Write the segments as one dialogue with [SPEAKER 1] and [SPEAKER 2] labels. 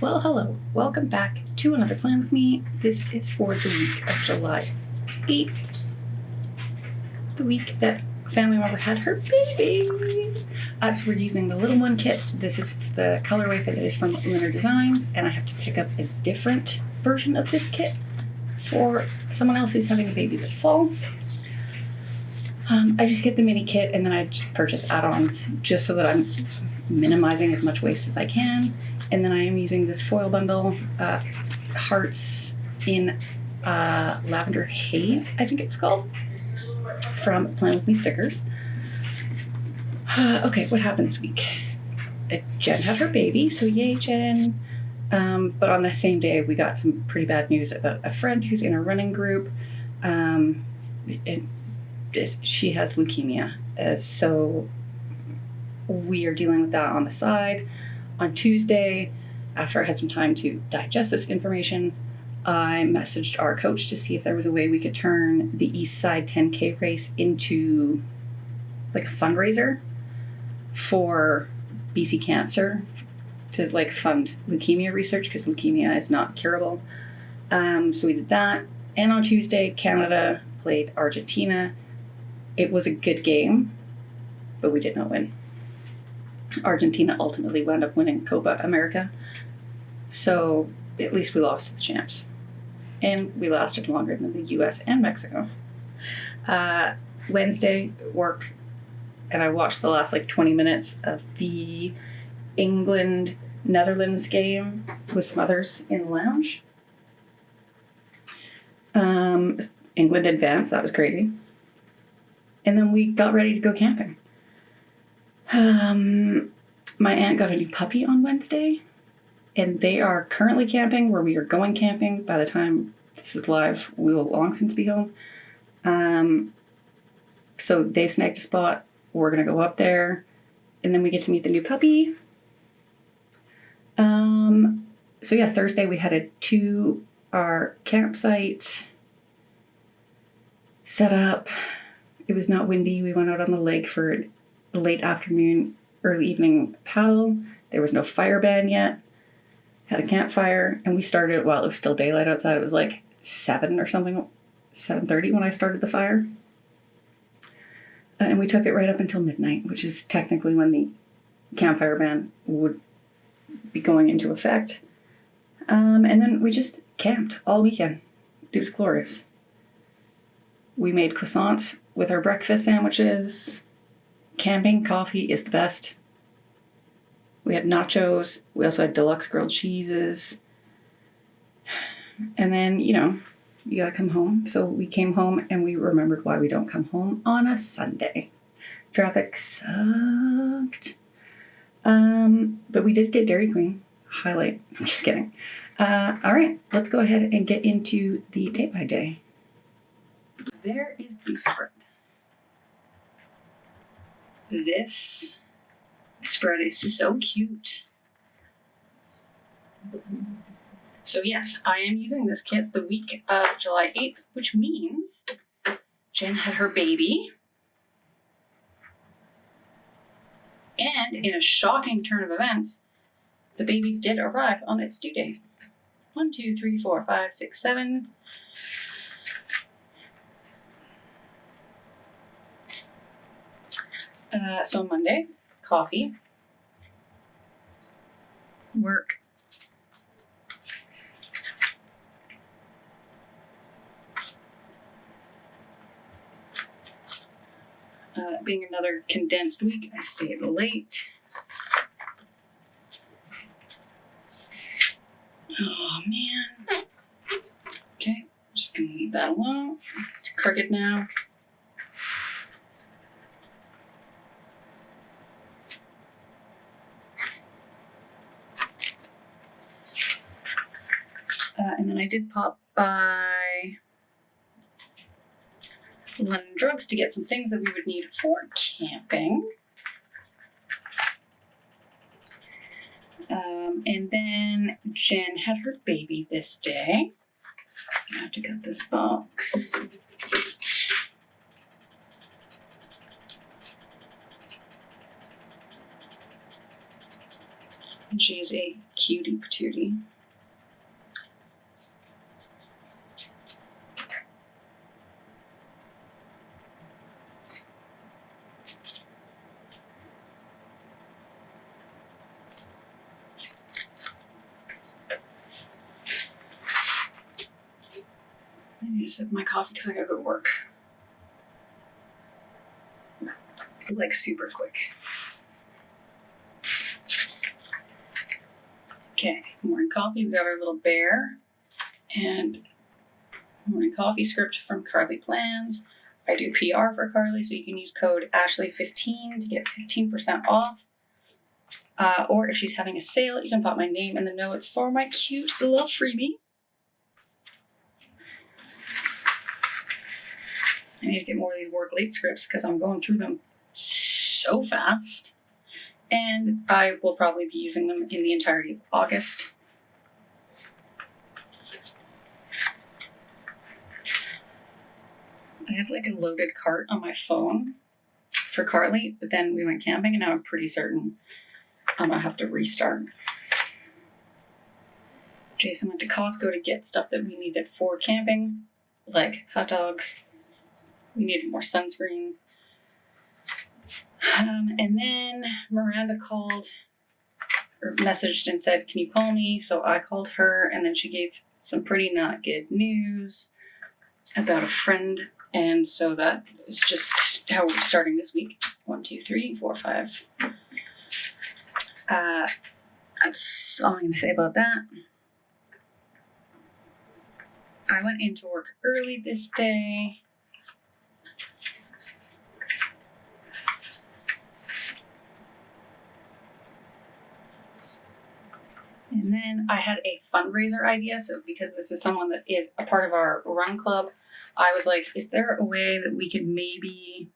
[SPEAKER 1] Well, hello. Welcome back to another plan with me. This is for the week of July 8th, the week that a family member had her baby. So we're using the little one kit. This is the colorway that is from LynnerDesigns, and I have to pick up a different version of this kit for someone else who's having a baby this fall. I just get the mini kit and then I purchase add-ons just so that I'm minimizing as much waste as I can. And then I am using this foil bundle, Hearts in Lavender Haze, I think it's called, from Plan With Me Stickers. Okay, what happened this week? Jen had her baby, so yay, Jen. But on the same day, we got some pretty bad news about a friend who's in a running group. She has leukemia, so we are dealing with that on the side. On Tuesday, after I had some time to digest this information, I messaged our coach to see if there was a way we could turn the East Side 10K race into like a fundraiser for BC Cancer to like fund leukemia research, because leukemia is not curable. So we did that. And on Tuesday, Canada played Argentina. It was a good game, but we did not win. Argentina ultimately wound up winning Copa America. So at least we lost to the champs. And we lasted longer than the US and Mexico. Wednesday, work, and I watched the last 20 minutes of the England-Netherlands game with some others in the lounge. England advanced, that was crazy. And then we got ready to go camping. My aunt got a new puppy on Wednesday, and they are currently camping where we are going camping. By the time this is live, we will long since be home. So they snagged a spot. We're going to go up there, and then we get to meet the new puppy. So yeah, Thursday we headed to our campsite, set up. It was not windy. We went out on the lake for a late afternoon, early evening paddle. There was no fire ban yet. Had a campfire, and we started while it was still daylight outside. It was like 7 or something, 7:30 when I started the fire. And we took it right up until midnight, which is technically when the campfire ban would be going into effect. And then we just camped all weekend. It was glorious. We made croissants with our breakfast sandwiches. Camping coffee is the best. We had nachos. We also had deluxe grilled cheeses. And then, you gotta come home. So we came home and we remembered why we don't come home on a Sunday. Traffic sucked. But we did get Dairy Queen. Highlight. I'm just kidding. All right, let's go ahead and get into the day by day. There is the spread. This spread is so cute. So yes, I am using this kit the week of July 8th, which means Jen had her baby. And in a shocking turn of events, the baby did arrive on its due date. 1, 2, 3, 4, 5, 6, 7. So Monday, coffee, work, being another condensed week, I stayed late. Oh man. Okay, I'm just gonna leave that alone. It's crooked now. And then I did pop by London Drugs to get some things that we would need for camping. And then Jen had her baby this day. I have to cut this box. And she is a cutie patootie. I need to sip my coffee because I gotta go to work. Like super quick. Okay, morning coffee. We got our little bear and morning coffee script from Carly Plans. I do PR for Carly, so you can use code Ashley15 to get 15% off. Or if she's having a sale, you can pop my name in the notes for my cute little freebie. I need to get more of these work late scripts because I'm going through them so fast. And I will probably be using them in the entirety of August. I had like a loaded cart on my phone for Carly, but then we went camping and now I'm pretty certain I'm gonna have to restart. Jason went to Costco to get stuff that we needed for camping, like hot dogs. We needed more sunscreen. And then Miranda called or messaged and said, "Can you call me?" So I called her, and then she gave some pretty not good news about a friend. And so that is just how we're starting this week. 1, 2, 3, 4, 5. That's all I'm going to say about that. I went into work early this day. And then I had a fundraiser idea. So because this is someone that is a part of our run club, I was like, is there a way that we could maybe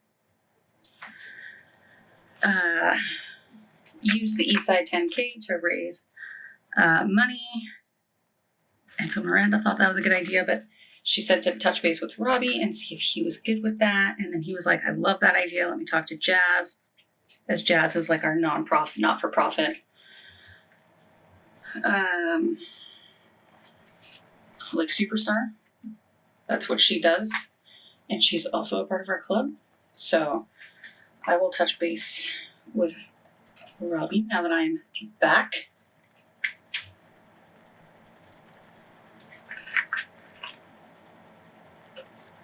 [SPEAKER 1] use the Eastside 10K to raise money? And so Miranda thought that was a good idea, but she said to touch base with Robbie and see if he was good with that. And then he was like, I love that idea. Let me talk to Jazz, as Jazz is like our non-profit, not-for-profit. Like superstar. That's what she does. And she's also a part of our club. So I will touch base with Robbie now that I'm back.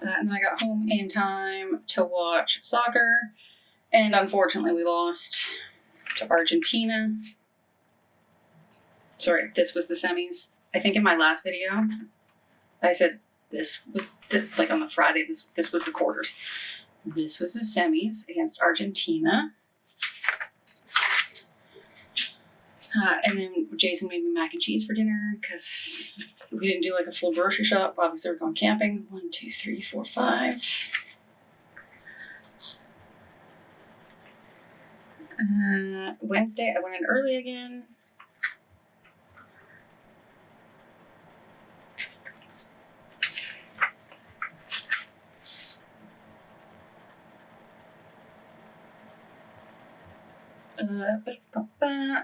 [SPEAKER 1] And then I got home in time to watch soccer. And unfortunately, we lost to Argentina. Sorry, this was the semis. I think in my last video, I said this was like on the Friday, this was the quarters. This was the semis against Argentina. And then Jason made me mac and cheese for dinner because we didn't do like a full grocery shop. Obviously, we're going camping. 1, 2, 3, 4, 5. Wednesday, I went in early again.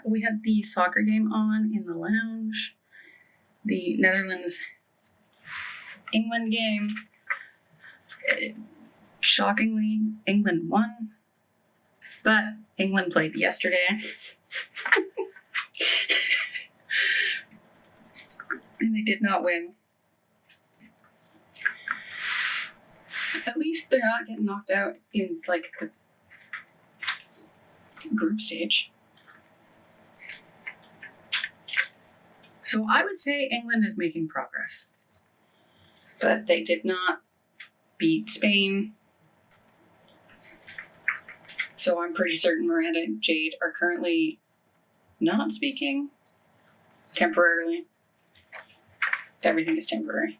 [SPEAKER 1] We had the soccer game on in the lounge. The Netherlands-England game. Shockingly, England won. But England played yesterday. And they did not win. At least they're not getting knocked out in like the group stage. So I would say England is making progress. But they did not beat Spain. So I'm pretty certain Miranda and Jade are currently not speaking temporarily. Everything is temporary.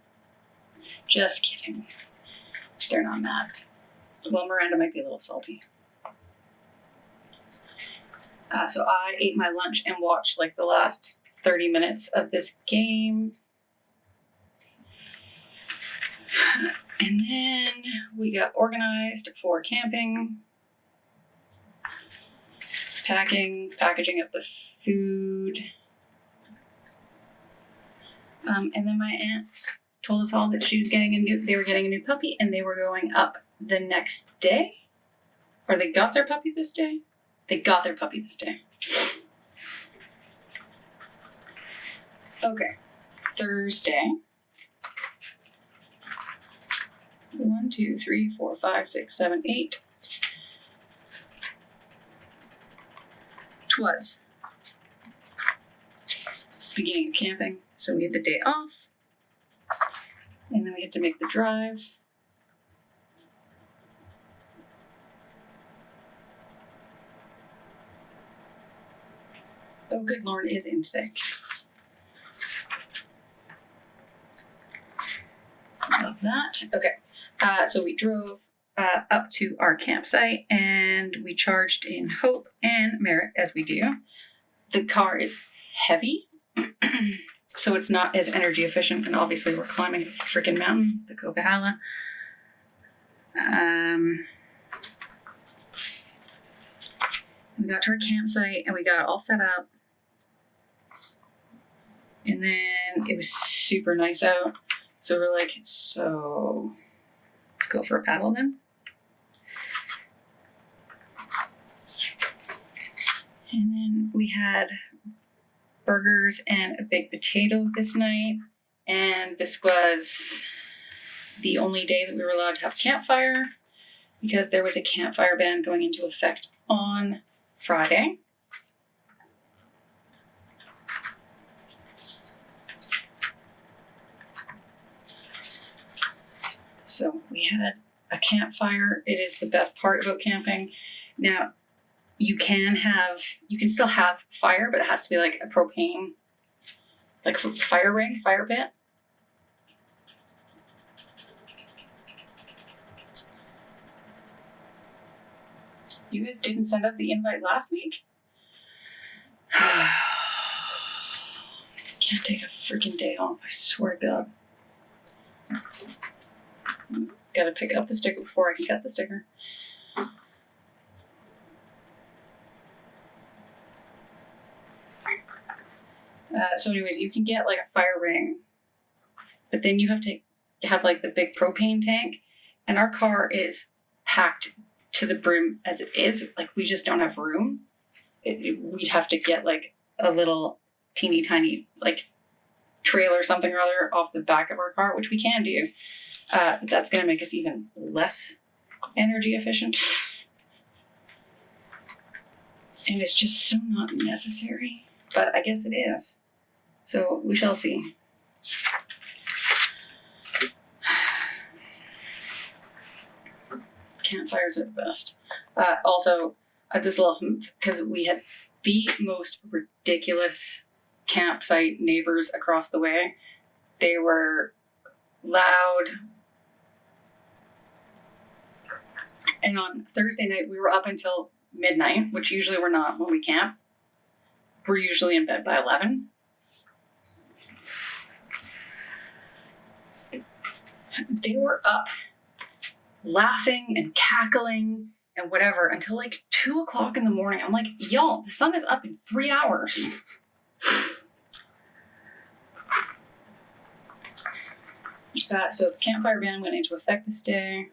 [SPEAKER 1] Just kidding. They're not mad. Well, Miranda might be a little salty. So I ate my lunch and watched like the last 30 minutes of this game. And then we got organized for camping. packaging up the food. And then my aunt told us all that they were getting a new puppy, and they were going up the next day. Or they got their puppy this day? They got their puppy this day. Okay. Thursday. 1, 2, 3, 4, 5, 6, 7, 8. 'Twas beginning of camping, so we had the day off, and then we had to make the drive. Oh, good Lord, is in today. Love that. Okay, so we drove up to our campsite, and we charged in Hope and Merritt, as we do. The car is heavy, so it's not as energy efficient, and obviously we're climbing a freaking mountain, the Coquihalla. We got to our campsite, and we got it all set up. And then it was super nice out. So we're like, so let's go for a paddle then. And then we had burgers and a baked potato this night. And this was the only day that we were allowed to have a campfire, because there was a campfire ban going into effect on Friday. So we had a campfire. It is the best part about camping. Now, you can still have fire, but it has to be like a propane, like fire pit. You guys didn't send out the invite last week? Can't take a freaking day off, I swear to God. Gotta pick up the sticker before I can cut the sticker. So anyways, you can get like a fire ring, but then you have to have like the big propane tank, and our car is packed to the brim as it is. Like, we just don't have room. We'd have to get like a little teeny tiny like trail or something or other off the back of our car, which we can do. That's going to make us even less energy efficient. And it's just so not necessary. But I guess it is. So we shall see. Campfires are the best. Also, this little because we had the most ridiculous campsite neighbors across the way. They were loud. And on Thursday night, we were up until midnight, which usually we're not when we camp. We're usually in bed by 11. They were up laughing and cackling and whatever until like 2 o'clock in the morning. I'm like, y'all, the sun is up in 3 hours. So the campfire ban went into effect this day.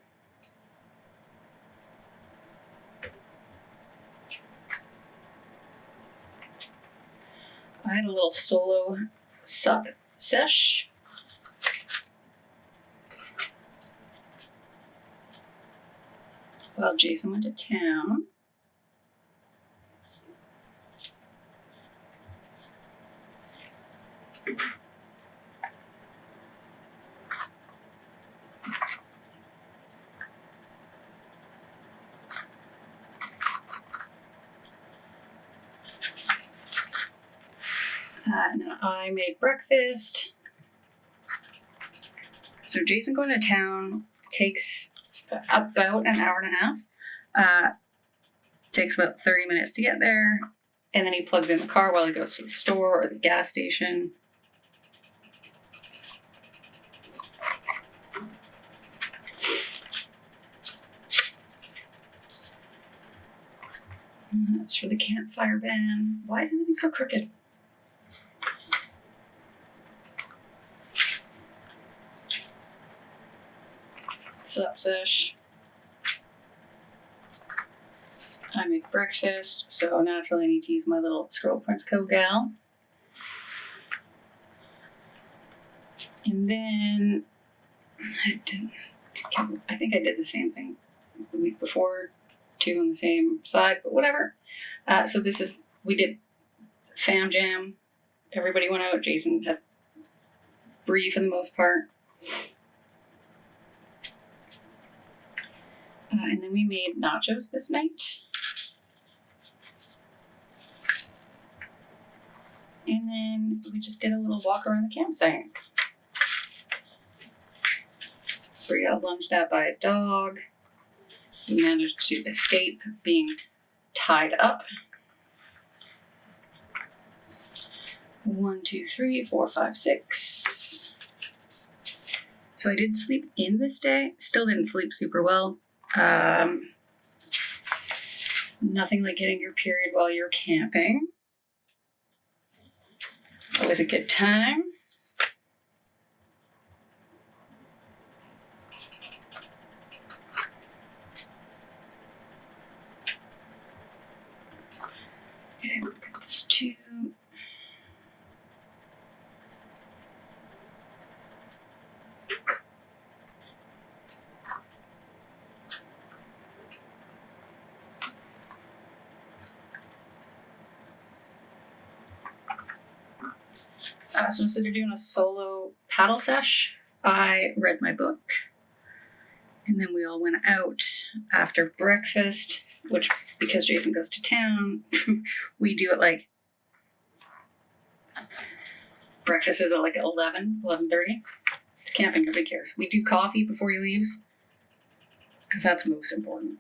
[SPEAKER 1] I had a little solo sup sesh. While Jason went to town. And then I made breakfast. So Jason going to town takes about an hour and a half. Takes about 30 minutes to get there. And then he plugs in the car while he goes to the store or the gas station. That's for the campfire ban. Why is everything so crooked? Sup-sesh. I make breakfast, so naturally I need to use my little Scroll Prince Co. gal. And then I think I did the same thing the week before, two on the same side, but whatever. So we did fam jam. Everybody went out. Jason had Brie for the most part. And then we made nachos this night. And then we just did a little walk around the campsite. Brie got lunged at by a dog. We managed to escape being tied up. 1, 2, 3, 4, 5, 6. So I did sleep in this day. Still didn't sleep super well. Nothing like getting your period while you're camping. Always a good time. Okay, we'll put this to. So instead of doing a solo paddle sesh, I read my book. And then we all went out after breakfast, which, because Jason goes to town, we do it like, breakfast is at like 11:30. It's camping, nobody cares. We do coffee before he leaves, because that's most important.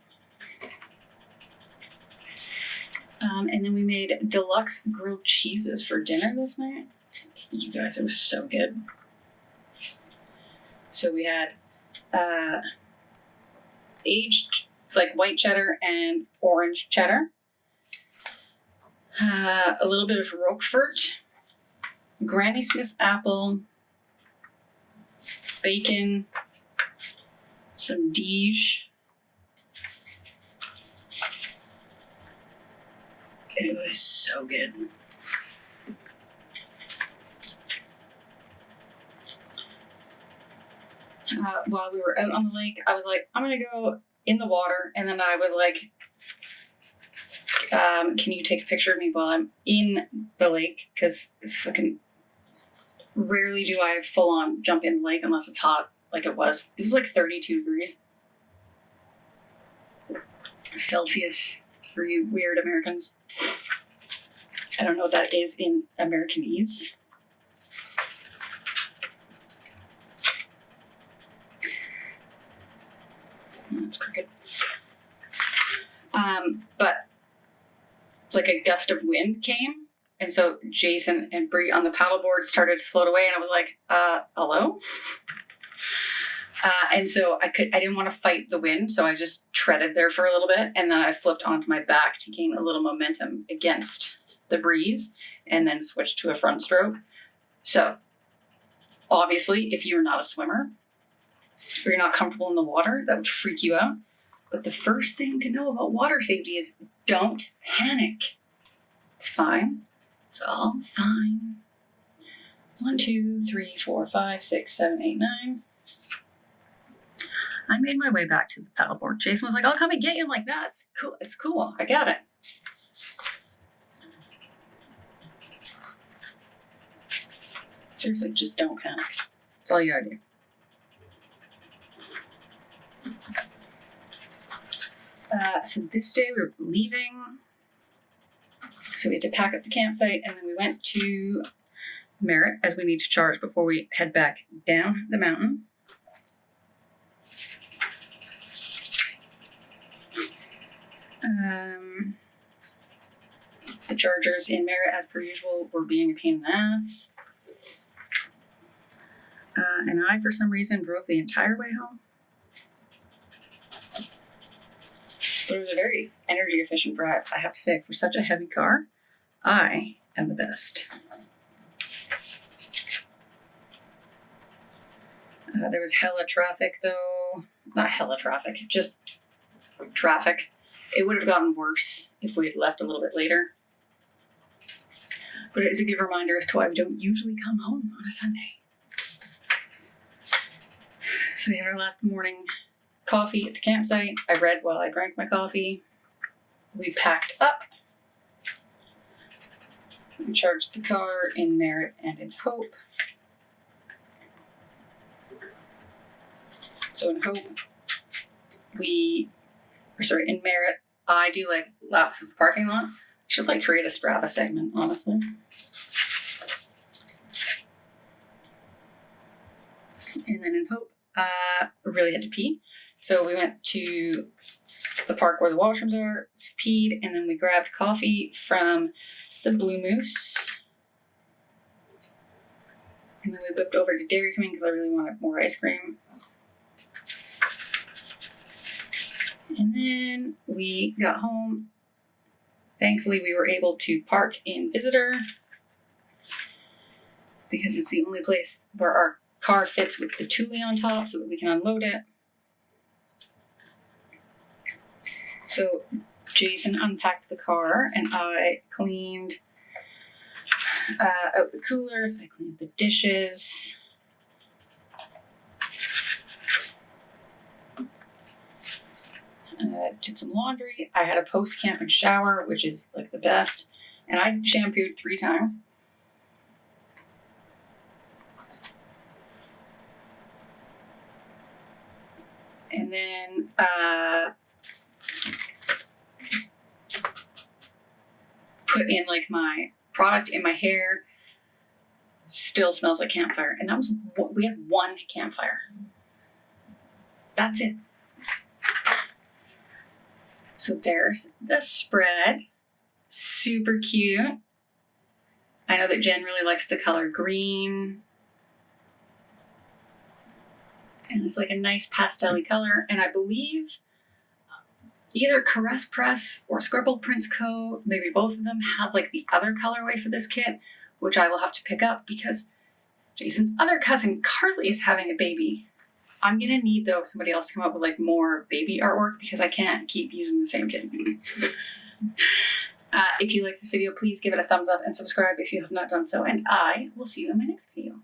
[SPEAKER 1] And then we made deluxe grilled cheeses for dinner this night. You guys, it was so good. So we had aged, like white cheddar and orange cheddar. A little bit of Roquefort, Granny Smith apple, bacon, some Dijon. It was so good. While we were out on the lake, I was like, I'm going to go in the water. And then I was like, can you take a picture of me while I'm in the lake? Because fucking rarely do I full on jump in the lake unless it's hot like it was. It was like 32 degrees Celsius for you weird Americans. I don't know what that is in Americanese. That's crooked. But like a gust of wind came, and so Jason and Brie on the paddleboard started to float away, and I was like, hello? And so I didn't want to fight the wind, so I just treaded there for a little bit, and then I flipped onto my back to gain a little momentum against the breeze, and then switched to a front stroke. So obviously, if you're not a swimmer, or you're not comfortable in the water, that would freak you out. But the first thing to know about water safety is don't panic. It's fine. It's all fine. 1, 2, 3, 4, 5, 6, 7, 8, 9. I made my way back to the paddleboard. Jason was like, I'll come and get you. I'm like, that's cool. It's cool. I got it. Seriously, just don't panic. That's all you gotta do. So this day we were leaving. So we had to pack up the campsite, and then we went to Merritt as we need to charge before we head back down the mountain. The chargers in Merritt, as per usual, were being a pain in the ass. And I, for some reason, drove the entire way home. But it was a very energy efficient drive, I have to say. For such a heavy car, I am the best. There was hella traffic, though. Not hella traffic, just traffic. It would have gotten worse if we had left a little bit later. But it is a good reminder as to why we don't usually come home on a Sunday. So we had our last morning coffee at the campsite. I read while I drank my coffee. We packed up. We charged the car in Merritt and in Hope. So in Hope, in Merritt, I do like laps of the parking lot. Should like create a Strava segment, honestly. And then in Hope, really had to pee. So we went to the park where the washrooms are, peed, and then we grabbed coffee from the Blue Moose. And then we whipped over to Dairy Queen because I really wanted more ice cream. And then we got home. Thankfully, we were able to park in Visitor because it's the only place where our car fits with the Thule on top so that we can unload it. So Jason unpacked the car and I cleaned out the coolers. I cleaned the dishes. Did some laundry. I had a post-camping shower, which is like the best. And I shampooed 3 times. And then put in like my product in my hair. Still smells like campfire. And that was we had 1 campfire. That's it. So there's the spread. Super cute. I know that Jen really likes the color green. And it's like a nice pastel-y color. And I believe either Caress Press or Scribble Prints Co., maybe both of them, have like the other colorway for this kit, which I will have to pick up because Jason's other cousin, Carly, is having a baby. I'm going to need, though, somebody else to come up with like more baby artwork because I can't keep using the same kit. If you like this video, please give it a thumbs up and subscribe if you have not done so. And I will see you in my next video.